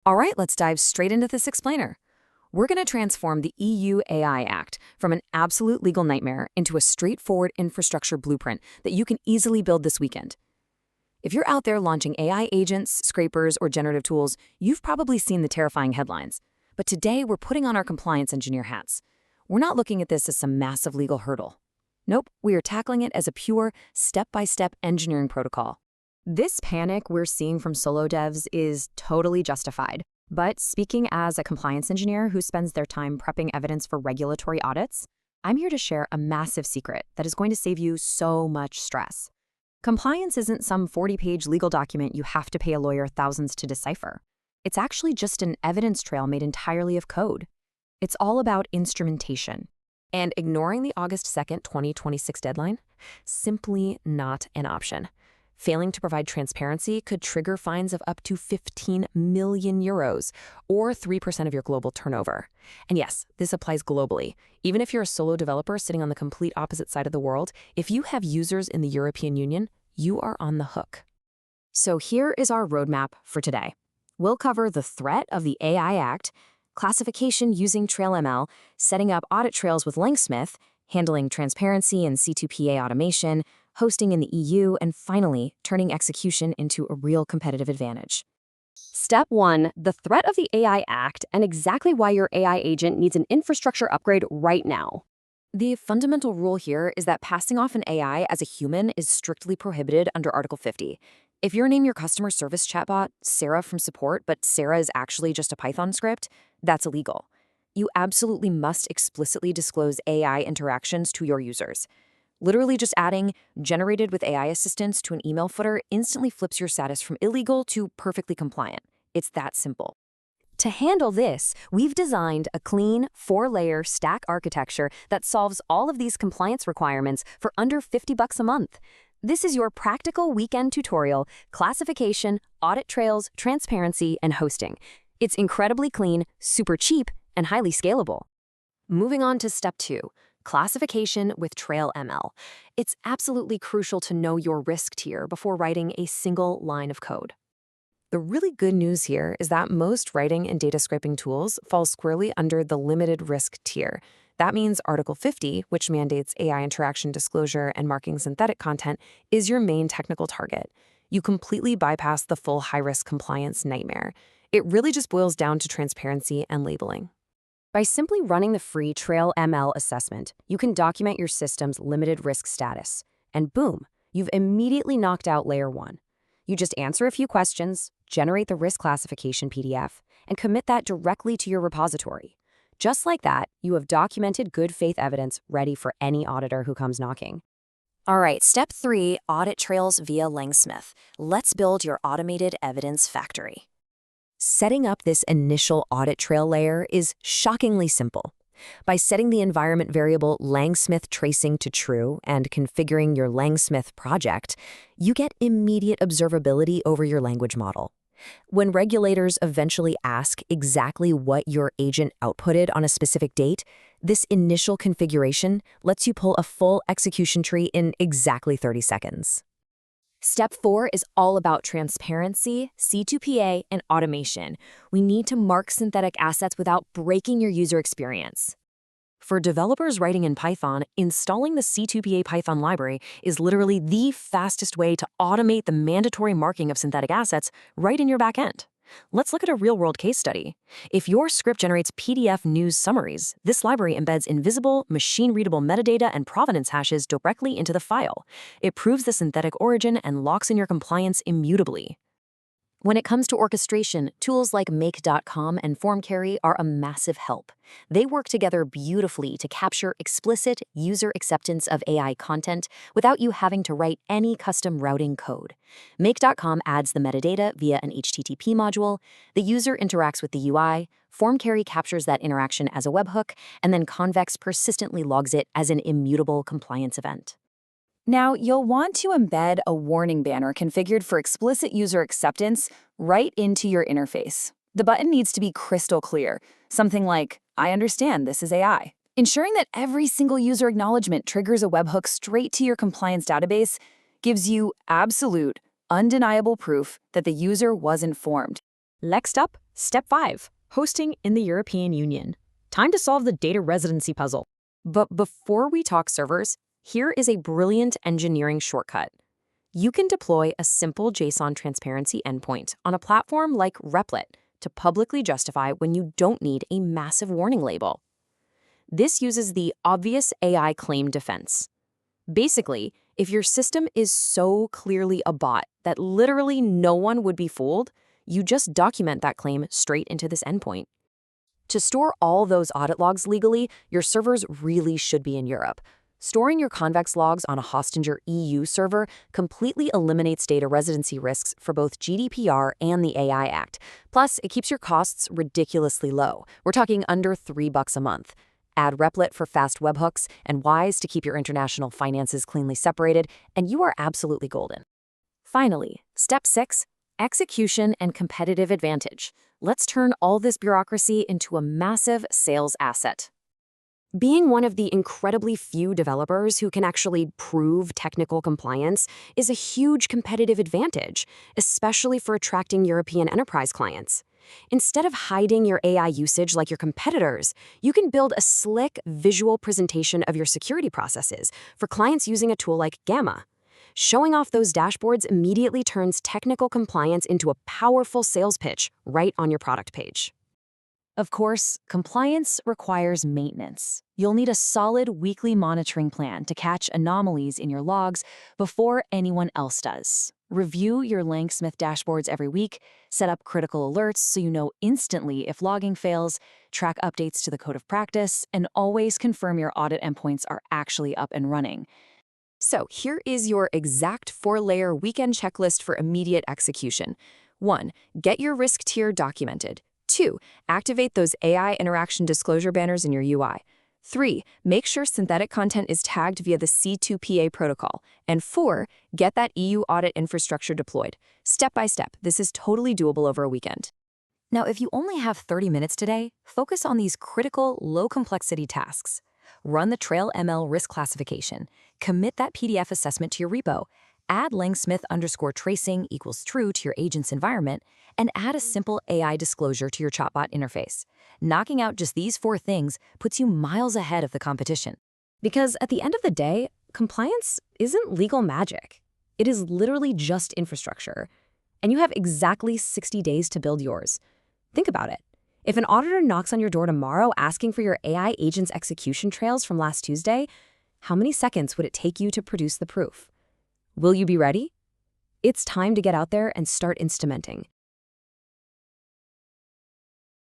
All right, let's dive straight into this explainer. We're going to transform the EU AI Act from an absolute legal nightmare into a straightforward infrastructure blueprint that you can easily build this weekend. If you're out there launching AI agents, scrapers, or generative tools, you've probably seen the terrifying headlines. But today, we're putting on our compliance engineer hats. We're not looking at this as some massive legal hurdle. Nope, we are tackling it as a pure, step-by-step engineering protocol. This panic we're seeing from solo devs is totally justified. But speaking as a compliance engineer who spends their time prepping evidence for regulatory audits, I'm here to share a massive secret that is going to save you so much stress. Compliance isn't some 40-page legal document you have to pay a lawyer thousands to decipher. It's actually just an evidence trail made entirely of code. It's all about instrumentation. And ignoring the August 2nd, 2026 deadline? Simply not an option. Failing to provide transparency could trigger fines of up to 15 million euros, or 3% of your global turnover. And yes, this applies globally. Even if you're a solo developer sitting on the complete opposite side of the world, if you have users in the European Union, you are on the hook. So here is our roadmap for today. We'll cover the threat of the AI Act, classification using TrailML, setting up audit trails with Langsmith, handling transparency and C2PA automation, hosting in the EU, and finally, turning execution into a real competitive advantage. Step 1. The threat of the AI Act and exactly why your AI agent needs an infrastructure upgrade right now. The fundamental rule here is that passing off an AI as a human is strictly prohibited under Article 50. If you name your customer service chatbot Sarah from support, but Sarah is actually just a Python script, that's illegal. You absolutely must explicitly disclose AI interactions to your users. Literally just adding generated with AI assistance to an email footer instantly flips your status from illegal to perfectly compliant. It's that simple. To handle this, we've designed a clean, 4-layer stack architecture that solves all of these compliance requirements for under $50 a month. This is your practical weekend tutorial: classification, audit trails, transparency, and hosting. It's incredibly clean, super cheap, and highly scalable. Moving on to step 2. Classification with TrailML. It's absolutely crucial to know your risk tier before writing a single line of code. The really good news here is that most writing and data scraping tools fall squarely under the limited risk tier. That means Article 50, which mandates AI interaction disclosure and marking synthetic content, is your main technical target. You completely bypass the full high-risk compliance nightmare. It really just boils down to transparency and labeling. By simply running the free TrailML assessment, you can document your system's limited risk status. And boom, you've immediately knocked out layer 1. You just answer a few questions, generate the risk classification PDF, and commit that directly to your repository. Just like that, you have documented good faith evidence ready for any auditor who comes knocking. All right, step 3, audit trails via Langsmith. Let's build your automated evidence factory. Setting up this initial audit trail layer is shockingly simple. By setting the environment variable Langsmith tracing to true and configuring your Langsmith project, you get immediate observability over your language model. When regulators eventually ask exactly what your agent outputted on a specific date, this initial configuration lets you pull a full execution tree in exactly 30 seconds. Step 4 is all about transparency, C2PA, and automation. We need to mark synthetic assets without breaking your user experience. For developers writing in Python, installing the C2PA Python library is literally the fastest way to automate the mandatory marking of synthetic assets right in your backend. Let's look at a real-world case study. If your script generates PDF news summaries, this library embeds invisible, machine-readable metadata and provenance hashes directly into the file. It proves the synthetic origin and locks in your compliance immutably. When it comes to orchestration, tools like make.com and FormCarry are a massive help. They work together beautifully to capture explicit user acceptance of AI content without you having to write any custom routing code. Make.com adds the metadata via an HTTP module, the user interacts with the UI, FormCarry captures that interaction as a webhook, and then Convex persistently logs it as an immutable compliance event. Now, you'll want to embed a warning banner configured for explicit user acceptance right into your interface. The button needs to be crystal clear, something like, "I understand this is AI." Ensuring that every single user acknowledgement triggers a webhook straight to your compliance database gives you absolute, undeniable proof that the user was informed. Next up, step 5, hosting in the European Union. Time to solve the data residency puzzle. But before we talk servers, here is a brilliant engineering shortcut. You can deploy a simple JSON transparency endpoint on a platform like Replit to publicly justify when you don't need a massive warning label. This uses the obvious AI claim defense. Basically, if your system is so clearly a bot that literally no one would be fooled, you just document that claim straight into this endpoint. To store all those audit logs legally, your servers really should be in Europe. Storing your convex logs on a Hostinger EU server completely eliminates data residency risks for both GDPR and the AI Act. Plus, it keeps your costs ridiculously low. We're talking under $3 a month. Add Replit for fast webhooks and Wise to keep your international finances cleanly separated, and you are absolutely golden. Finally, step 6, execution and competitive advantage. Let's turn all this bureaucracy into a massive sales asset. Being one of the incredibly few developers who can actually prove technical compliance is a huge competitive advantage, especially for attracting European enterprise clients. Instead of hiding your AI usage like your competitors, you can build a slick visual presentation of your security processes for clients using a tool like Gamma. Showing off those dashboards immediately turns technical compliance into a powerful sales pitch right on your product page. Of course, compliance requires maintenance. You'll need a solid weekly monitoring plan to catch anomalies in your logs before anyone else does. Review your Langsmith dashboards every week, set up critical alerts so you know instantly if logging fails, track updates to the code of practice, and always confirm your audit endpoints are actually up and running. So here is your exact 4-layer weekend checklist for immediate execution. 1. Get your risk tier documented. 2. Activate those AI interaction disclosure banners in your UI. 3. Make sure synthetic content is tagged via the C2PA protocol. And 4. Get that EU audit infrastructure deployed. Step by step, this is totally doable over a weekend. Now, if you only have 30 minutes today, focus on these critical, low-complexity tasks. Run the Trail ML risk classification. Commit that PDF assessment to your repo. Add Langsmith_tracing equals true to your agent's environment, and add a simple AI disclosure to your chatbot interface. Knocking out just these 4 things puts you miles ahead of the competition. Because at the end of the day, compliance isn't legal magic. It is literally just infrastructure. And you have exactly 60 days to build yours. Think about it. If an auditor knocks on your door tomorrow asking for your AI agent's execution trails from last Tuesday, how many seconds would it take you to produce the proof? Will you be ready? It's time to get out there and start instrumenting.